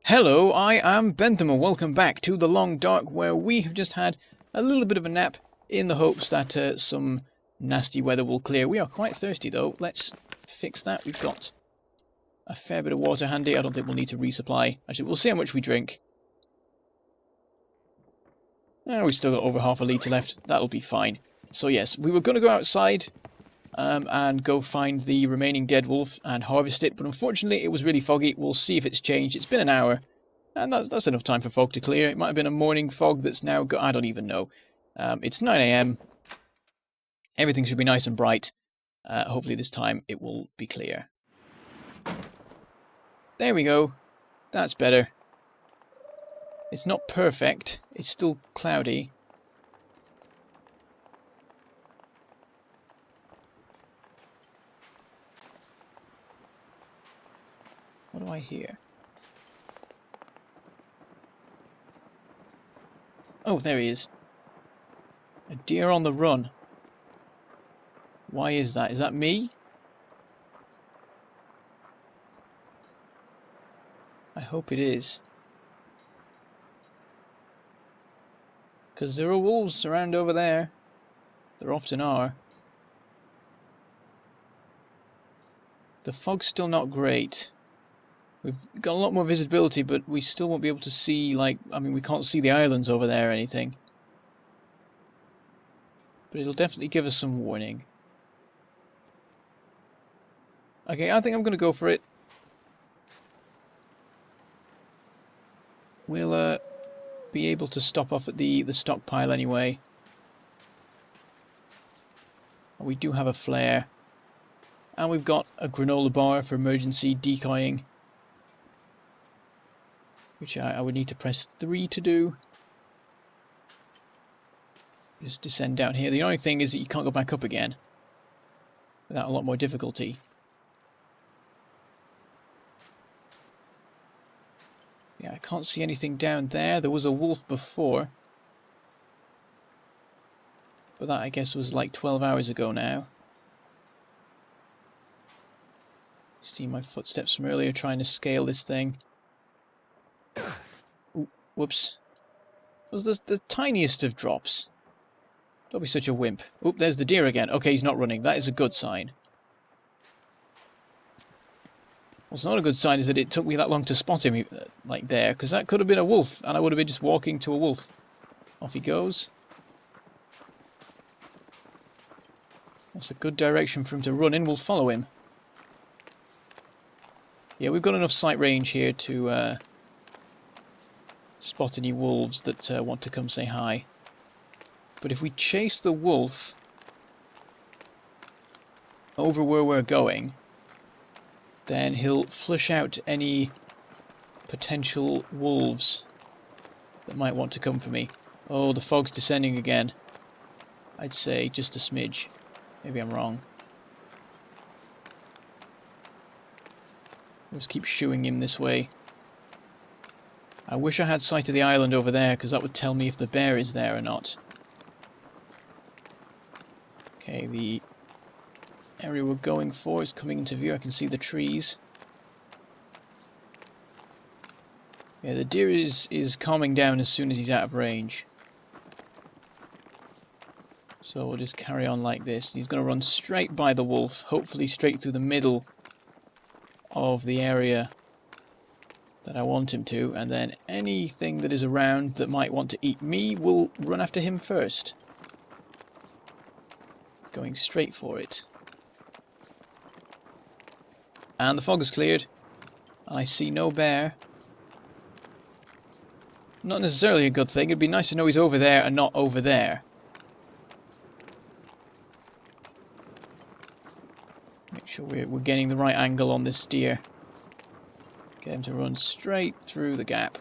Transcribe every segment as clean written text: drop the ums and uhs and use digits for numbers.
Hello, I am Bentham and welcome back to the Long Dark, where we have just had a little bit of a nap in the hopes that some nasty weather will clear. We are quite thirsty though. Let's fix that. We've got a fair bit of water handy. I don't think we'll need to resupply. Actually, we'll see how much we drink. We've still got over half a litre left. That'll be fine. So yes, we were going to go outside and go find the remaining dead wolf and harvest it, but unfortunately it was really foggy. We'll see if it's changed. It's been an hour, and that's enough time for fog to clear. It might have been a morning fog that's now I don't even know. It's 9 AM. Everything should be nice and bright. Hopefully this time it will be clear. There we go. That's better. It's not perfect. It's still cloudy. What do I hear? Oh, there he is. A deer on the run. Why is that? Is that me? I hope it is. Because there are wolves around over there. There often are. The fog's still not great. We've got a lot more visibility, but we still won't be able to see, we can't see the islands over there or anything. But it'll definitely give us some warning. Okay, I think I'm going to go for it. We'll be able to stop off at the stockpile anyway. We do have a flare. And we've got a granola bar for emergency decoying, which I would need to press 3 to do. Just descend down here. The only thing is that you can't go back up again without a lot more difficulty. Yeah, I can't see anything down there. There was a wolf before, but that I guess was like 12 hours ago now. See my footsteps from earlier trying to scale this thing. Ooh, whoops. It was the tiniest of drops. Don't be such a wimp. Oop, there's the deer again. Okay, he's not running. That is a good sign. What's not a good sign is that it took me that long to spot him, like there, because that could have been a wolf, and I would have been just walking to a wolf. Off he goes. That's a good direction for him to run in. We'll follow him. Yeah, we've got enough sight range here to spot any wolves that want to come say hi. But if we chase the wolf over where we're going, then he'll flush out any potential wolves that might want to come for me. Oh, the fog's descending again. I'd say just a smidge. Maybe I'm wrong. Let's keep shooing him this way. I wish I had sight of the island over there, because that would tell me if the bear is there or not. Okay, the area we're going for is coming into view. I can see the trees. Yeah, the deer is calming down as soon as he's out of range. So we'll just carry on like this. He's going to run straight by the wolf, hopefully straight through the middle of the area that I want him to, and then anything that is around that might want to eat me will run after him first. Going straight for it. And the fog has cleared. I see no bear. Not necessarily a good thing. It'd be nice to know he's over there and not over there. Make sure we're getting the right angle on this deer. Get him to run straight through the gap.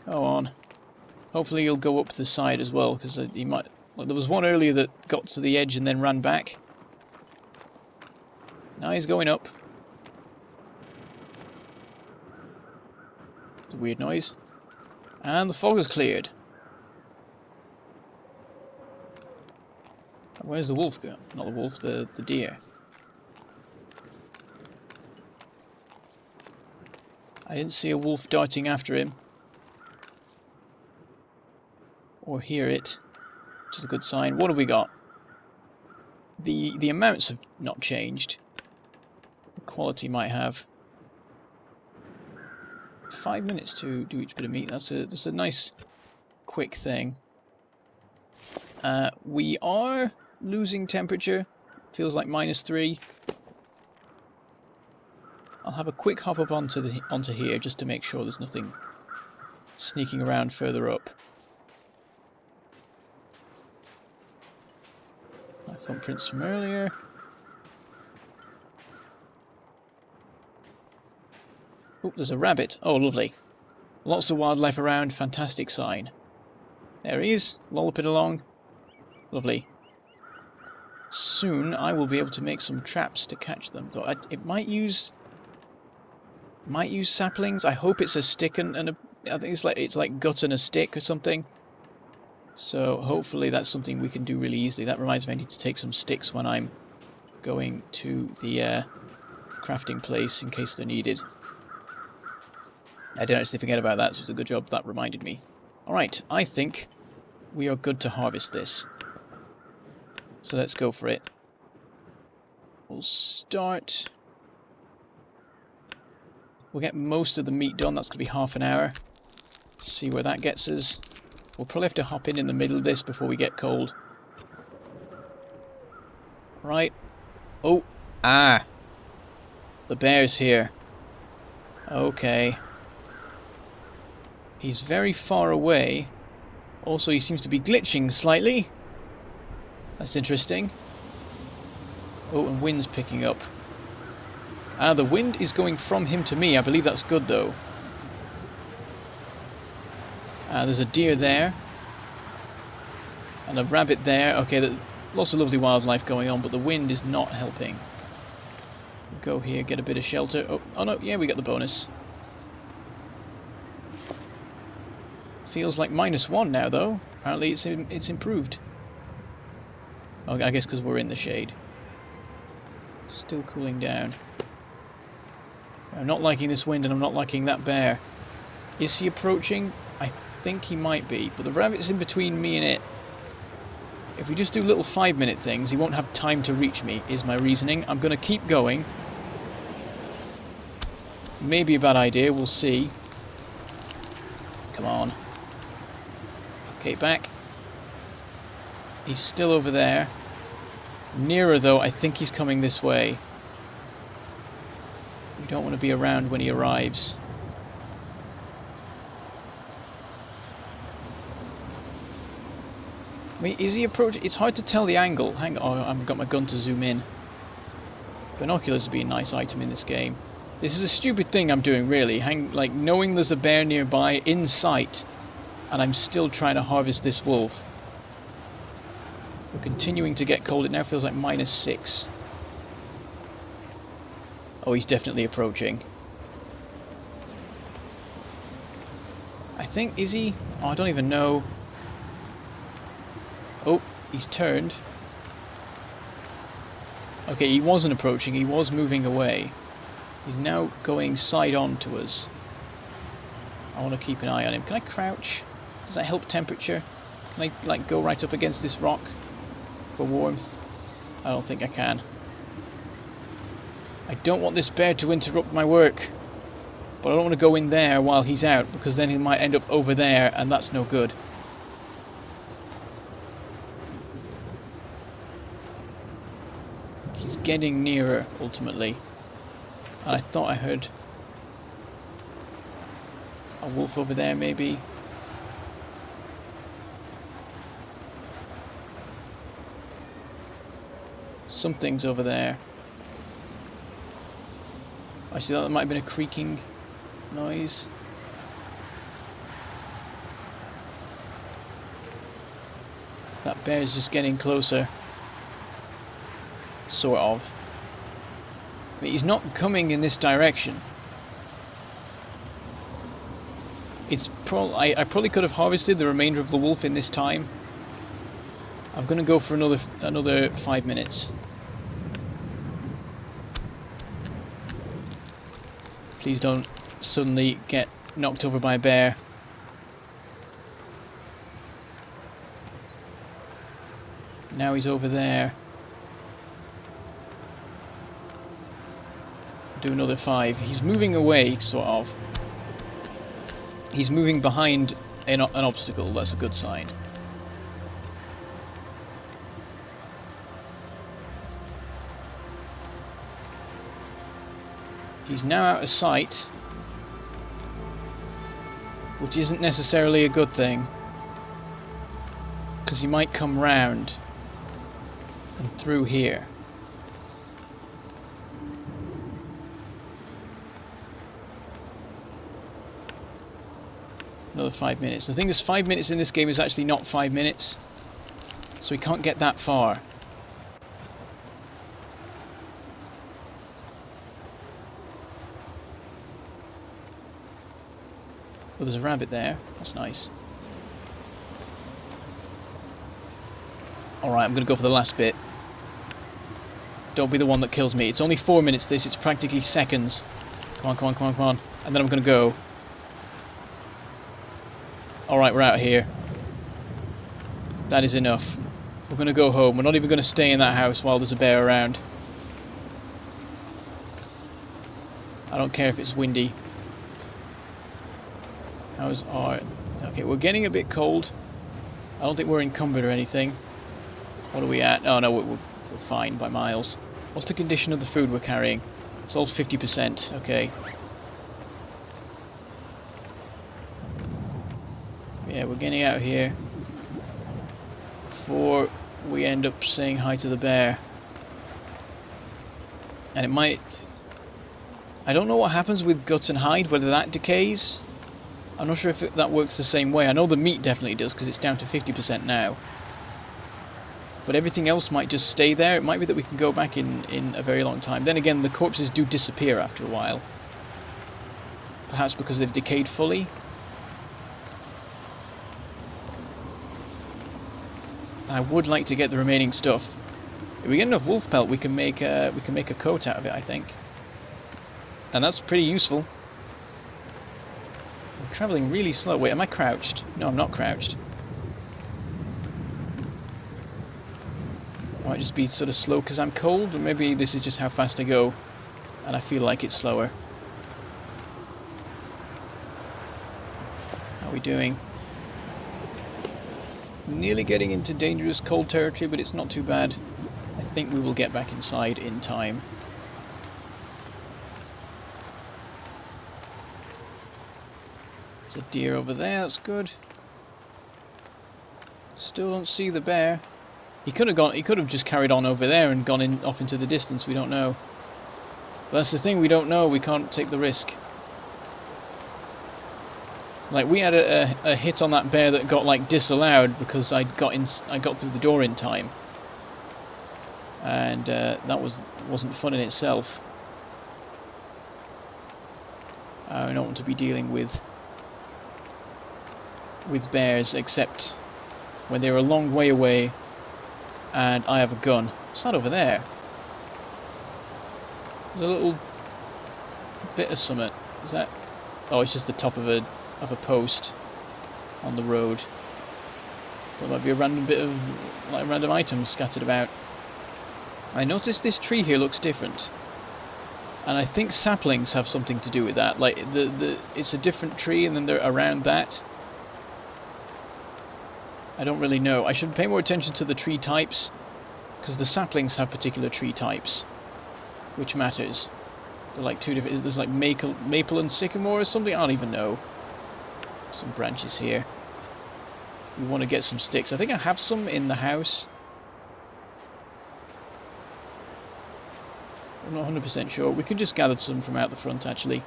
Go on. Hopefully he'll go up the side as well, because he might... Well, there was one earlier that got to the edge and then ran back. Now he's going up. It's a weird noise. And the fog has cleared. Where's the wolf go? Not the wolf, the deer. I didn't see a wolf darting after him. Or hear it, which is a good sign. What have we got? The amounts have not changed. The quality might have. 5 minutes to do each bit of meat. That's a nice quick thing. We are losing temperature. Feels like -3. I'll have a quick hop up onto here just to make sure there's nothing sneaking around further up. My footprints from earlier. Oh, there's a rabbit. Oh, lovely. Lots of wildlife around. Fantastic sign. There he is, lolloping along. Lovely. Soon I will be able to make some traps to catch them. Though it might use saplings. I hope it's a stick and a. I think it's like gut and a stick or something. So hopefully that's something we can do really easily. That reminds me, I need to take some sticks when I'm going to the crafting place in case they're needed. I didn't actually forget about that, so it was a good job that reminded me. Alright, I think we are good to harvest this. So let's go for it. We'll start. We'll get most of the meat done. That's going to be half an hour. See where that gets us. We'll probably have to hop in the middle of this before we get cold. Right. Oh. Ah. The bear's here. Okay. He's very far away. Also, he seems to be glitching slightly. That's interesting. Oh, and wind's picking up. Ah, the wind is going from him to me. I believe that's good, though. There's a deer there. And a rabbit there. Okay, lots of lovely wildlife going on, but the wind is not helping. Go here, get a bit of shelter. Oh no, yeah, we got the bonus. Feels like -1 now, though. Apparently it's improved. Oh, I guess because we're in the shade. Still cooling down. I'm not liking this wind, and I'm not liking that bear. Is he approaching? I think he might be, but the rabbit's in between me and it. If we just do little 5-minute things, he won't have time to reach me, is my reasoning. I'm going to keep going. Maybe a bad idea, we'll see. Come on. Okay, back. He's still over there. Nearer, though, I think he's coming this way. We don't want to be around when he arrives. Wait, is he approaching? It's hard to tell the angle. Hang on, I've got my gun to zoom in. Binoculars would be a nice item in this game. This is a stupid thing I'm doing, really. Like, knowing there's a bear nearby, in sight, and I'm still trying to harvest this wolf. We're continuing to get cold. It now feels like -6. Oh, he's definitely approaching. I think, is he? Oh, I don't even know. Oh, he's turned. Okay, he wasn't approaching, he was moving away. He's now going side on to us. I want to keep an eye on him. Can I crouch? Does that help temperature? Can I, like, go right up against this rock for warmth? I don't think I can. I don't want this bear to interrupt my work. But I don't want to go in there while he's out, because then he might end up over there, and that's no good. He's getting nearer, ultimately. And I thought I heard a wolf over there, maybe. Something's over there. I see that might have been a creaking noise. That bear's just getting closer. Sort of. But he's not coming in this direction. It's I probably could have harvested the remainder of the wolf in this time. I'm gonna go for another 5 minutes. Please don't suddenly get knocked over by a bear. Now he's over there. Do another 5. He's moving away, sort of. He's moving behind an obstacle. That's a good sign. He's now out of sight, which isn't necessarily a good thing, because he might come round and through here. Another 5 minutes. The thing is, 5 minutes in this game is actually not 5 minutes, so he can't get that far. Oh, there's a rabbit there. That's nice. Alright, I'm going to go for the last bit. Don't be the one that kills me. It's only 4 minutes this. It's practically seconds. Come on, come on, come on, come on. And then I'm going to go. Alright, we're out of here. That is enough. We're going to go home. We're not even going to stay in that house while there's a bear around. I don't care if it's windy. How's our... Okay, we're getting a bit cold. I don't think we're encumbered or anything. What are we at? Oh no, we're fine by miles. What's the condition of the food we're carrying? It's all 50%. Okay. Yeah, we're getting out of here before we end up saying hi to the bear. And it might... I don't know what happens with guts and hide, whether that decays. I'm not sure if that works the same way. I know the meat definitely does, because it's down to 50% now. But everything else might just stay there. It might be that we can go back in a very long time. Then again, the corpses do disappear after a while. Perhaps because they've decayed fully. I would like to get the remaining stuff. If we get enough wolf pelt, we can make a coat out of it, I think. And that's pretty useful. I'm travelling really slow. Wait, am I crouched? No, I'm not crouched. I might just be sort of slow because I'm cold, or maybe this is just how fast I go, and I feel like it's slower. How are we doing? Nearly getting into dangerous cold territory, but it's not too bad. I think we will get back inside in time. There's a deer over there, that's good. Still don't see the bear. He could have just carried on over there and gone off into the distance, we don't know. But that's the thing, we don't know, we can't take the risk. Like, we had a hit on that bear that got, like, disallowed because I got through the door in time. And that wasn't fun in itself. I don't want to be dealing with bears, except when they're a long way away and I have a gun. What's that over there? There's a little bit of summit. Is that... Oh, it's just the top of a post on the road. There might be a random bit of, like, random items scattered about. I noticed this tree here looks different, and I think saplings have something to do with that. Like, it's a different tree, and then they're around that. I don't really know. I should pay more attention to the tree types, because the saplings have particular tree types, which matters. They're like two different... There's like maple and sycamore or something. I don't even know. Some branches here. We want to get some sticks. I think I have some in the house. I'm not 100% sure. We could just gather some from out the front, actually.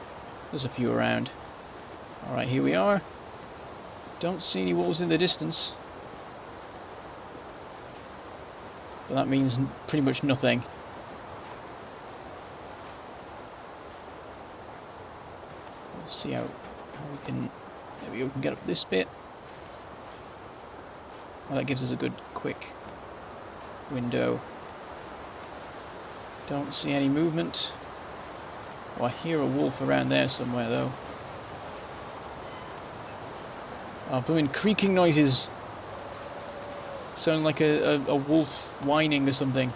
There's a few around. Alright, here we are. Don't see any wolves in the distance. But that means pretty much nothing. Let's see how we can... There we go, we can get up this bit. Well, that gives us a good, quick window. Don't see any movement. Oh, I hear a wolf around there somewhere, though. Oh, blooming creaking noises. Sound like a wolf whining or something.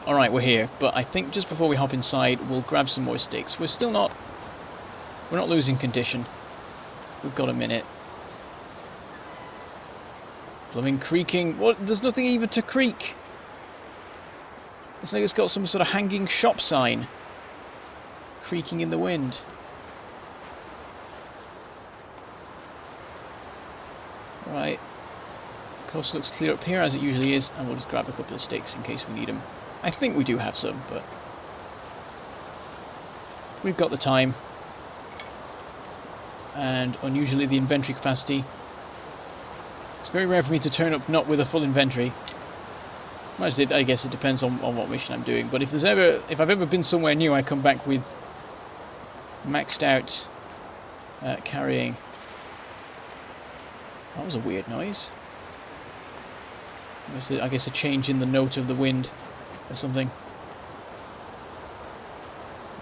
Alright, we're here. But I think just before we hop inside, we'll grab some more sticks. We're not losing condition. We've got a minute. Blooming creaking. What? There's nothing even to creak. It's like it's got some sort of hanging shop sign. Creaking in the wind. Right. Coast looks clear up here as it usually is, and we'll just grab a couple of sticks in case we need them. I think we do have some, but we've got the time. And unusually the inventory capacity. It's very rare for me to turn up not with a full inventory. I guess it depends on what mission I'm doing, but if I've ever been somewhere new, I come back with maxed out carrying. That was a weird noise. I guess a change in the note of the wind or something.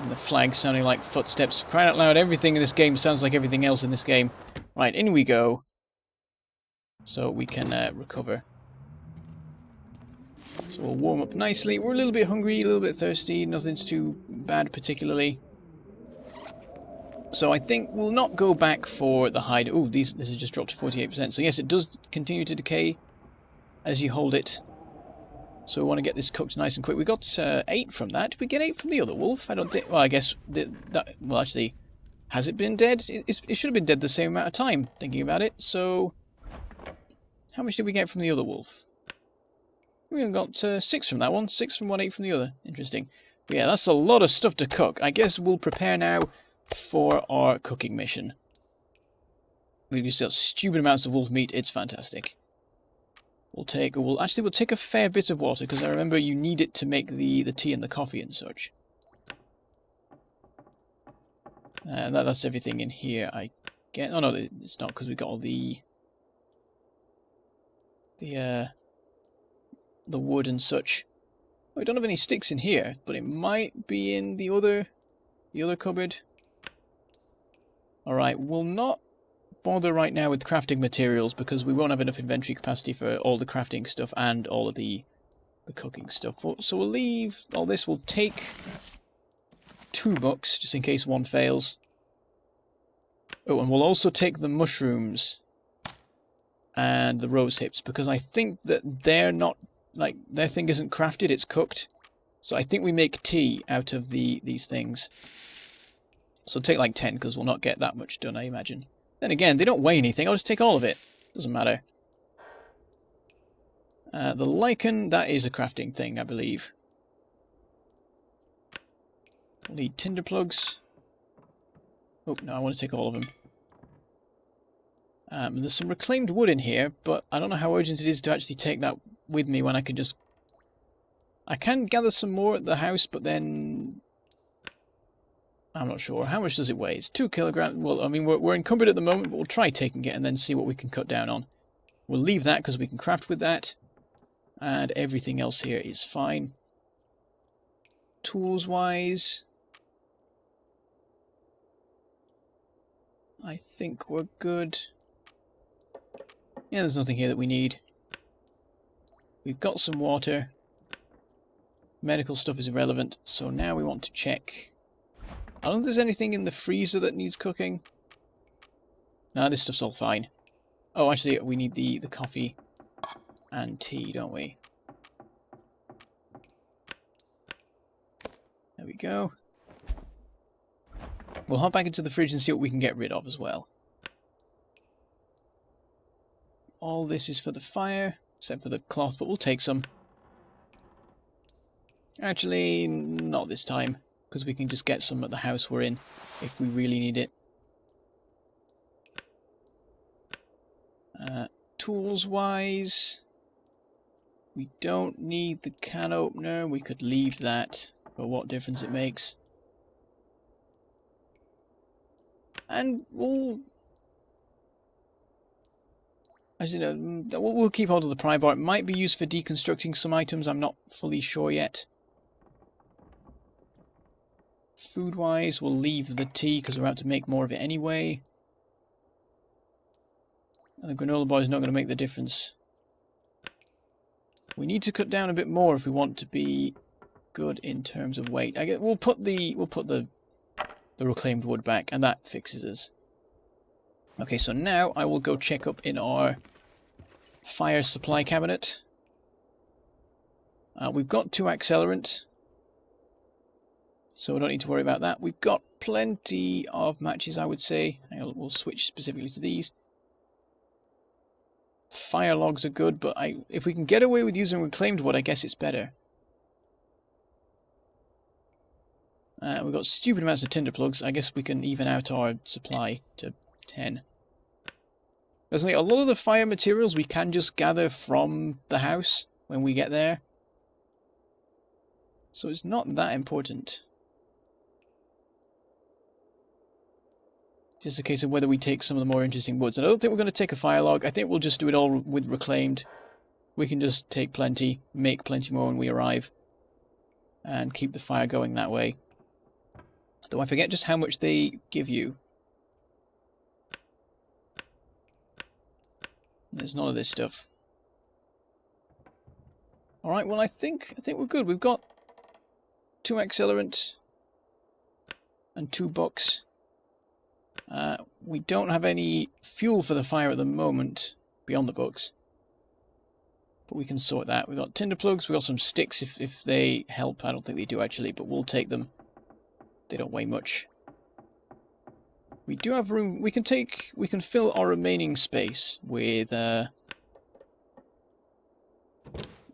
And the flag sounding like footsteps. Crying out loud, everything in this game sounds like everything else in this game. Right, in we go. So we can recover. So we'll warm up nicely. We're a little bit hungry, a little bit thirsty. Nothing's too bad particularly. So I think we'll not go back for the hide. Oh, this has just dropped to 48%. So yes, it does continue to decay as you hold it. So we want to get this cooked nice and quick. We got 8 from that. Did we get 8 from the other wolf? I don't think... Well, I guess... well, actually, has it been dead? It should have been dead the same amount of time, thinking about it. So, how much did we get from the other wolf? We got 6 from that one. 6 from one, 8 from the other. Interesting. But yeah, that's a lot of stuff to cook. I guess we'll prepare now for our cooking mission. We've just got stupid amounts of wolf meat. It's fantastic. We'll take a fair bit of water, because I remember you need it to make the tea and the coffee and such. And that's everything in here, I get. Oh no, it's not, because we got all the wood and such. We don't have any sticks in here, but it might be in the other cupboard. Alright, we'll not bother right now with crafting materials because we won't have enough inventory capacity for all the crafting stuff and all of the cooking stuff. So we'll leave all this. We'll take 2 books just in case one fails. Oh, and we'll also take the mushrooms and the rose hips because I think that they're not, like, their thing isn't crafted, it's cooked. So I think we make tea out of these things. So take like 10 because we'll not get that much done, I imagine. Then again, they don't weigh anything. I'll just take all of it. Doesn't matter. The lichen, that is a crafting thing, I believe. We'll need tinder plugs. Oh, no, I want to take all of them. There's some reclaimed wood in here, but I don't know how urgent it is to actually take that with me when I can just... I can gather some more at the house, but then... I'm not sure. How much does it weigh? It's 2 kilograms. Well, I mean, we're encumbered at the moment, but we'll try taking it and then see what we can cut down on. We'll leave that because we can craft with that. And everything else here is fine. Tools-wise, I think we're good. Yeah, there's nothing here that we need. We've got some water. Medical stuff is irrelevant, so now we want to check... I don't think there's anything in the freezer that needs cooking. Nah, this stuff's all fine. Oh, actually, we need the coffee and tea, don't we? There we go. We'll hop back into the fridge and see what we can get rid of as well. All this is for the fire, except for the cloth, but we'll take some. Actually, not this time, because we can just get some at the house we're in if we really need it. Tools-wise, we don't need the can opener. We could leave that, but what difference it makes. And we'll... Actually, no, we'll keep hold of the pry bar. It might be used for deconstructing some items. I'm not fully sure yet. Food-wise, we'll leave the tea because we're about to make more of it anyway. And the granola bar is not going to make the difference. We need to cut down a bit more if we want to be good in terms of weight. We'll put the reclaimed wood back, and that fixes us. Okay, so now I will go check up in our fire supply cabinet. We've got 2 accelerant, so we don't need to worry about that. We've got plenty of matches, I would say. We'll switch specifically to these. Fire logs are good, but if we can get away with using reclaimed wood, I guess it's better. We've got stupid amounts of tinder plugs. I guess we can even out our supply to 10. There's like a lot of the fire materials we can just gather from the house when we get there. So it's not that important. Just a case of whether we take some of the more interesting woods. And I don't think we're going to take a fire log. I think we'll just do it all with reclaimed. We can just take plenty, make plenty more when we arrive, and keep the fire going that way. Though I forget just how much they give you. There's none of this stuff. Alright, well I think we're good. We've got 2 accelerant and 2 bucks. We don't have any fuel for the fire at the moment, beyond the bucks. But we can sort that. We've got tinder plugs, we've got some sticks if they help. I don't think they do actually, but we'll take them. They don't weigh much. We do have room. We can fill our remaining space with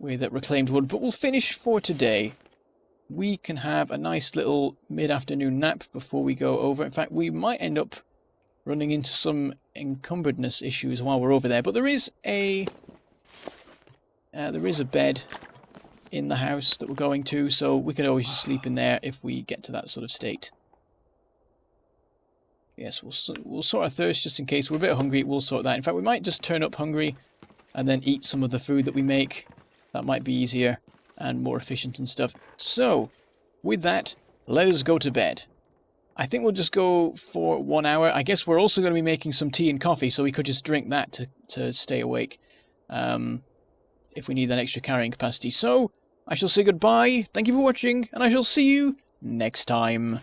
reclaimed wood, but we'll finish for today. We can have a nice little mid-afternoon nap before we go over. In fact, we might end up running into some encumbredness issues while we're over there, but there is a bed in the house that we're going to, so we could always just sleep in there if we get to that sort of state. Yes, we'll sort our thirst just in case. We're a bit hungry, we'll sort that. In fact, we might just turn up hungry and then eat some of the food that we make. That might be easier and more efficient and stuff. So, with that, let us go to bed. I think we'll just go for 1 hour. I guess we're also going to be making some tea and coffee, so we could just drink that to stay awake. If we need that extra carrying capacity. So, I shall say goodbye, thank you for watching, and I shall see you next time.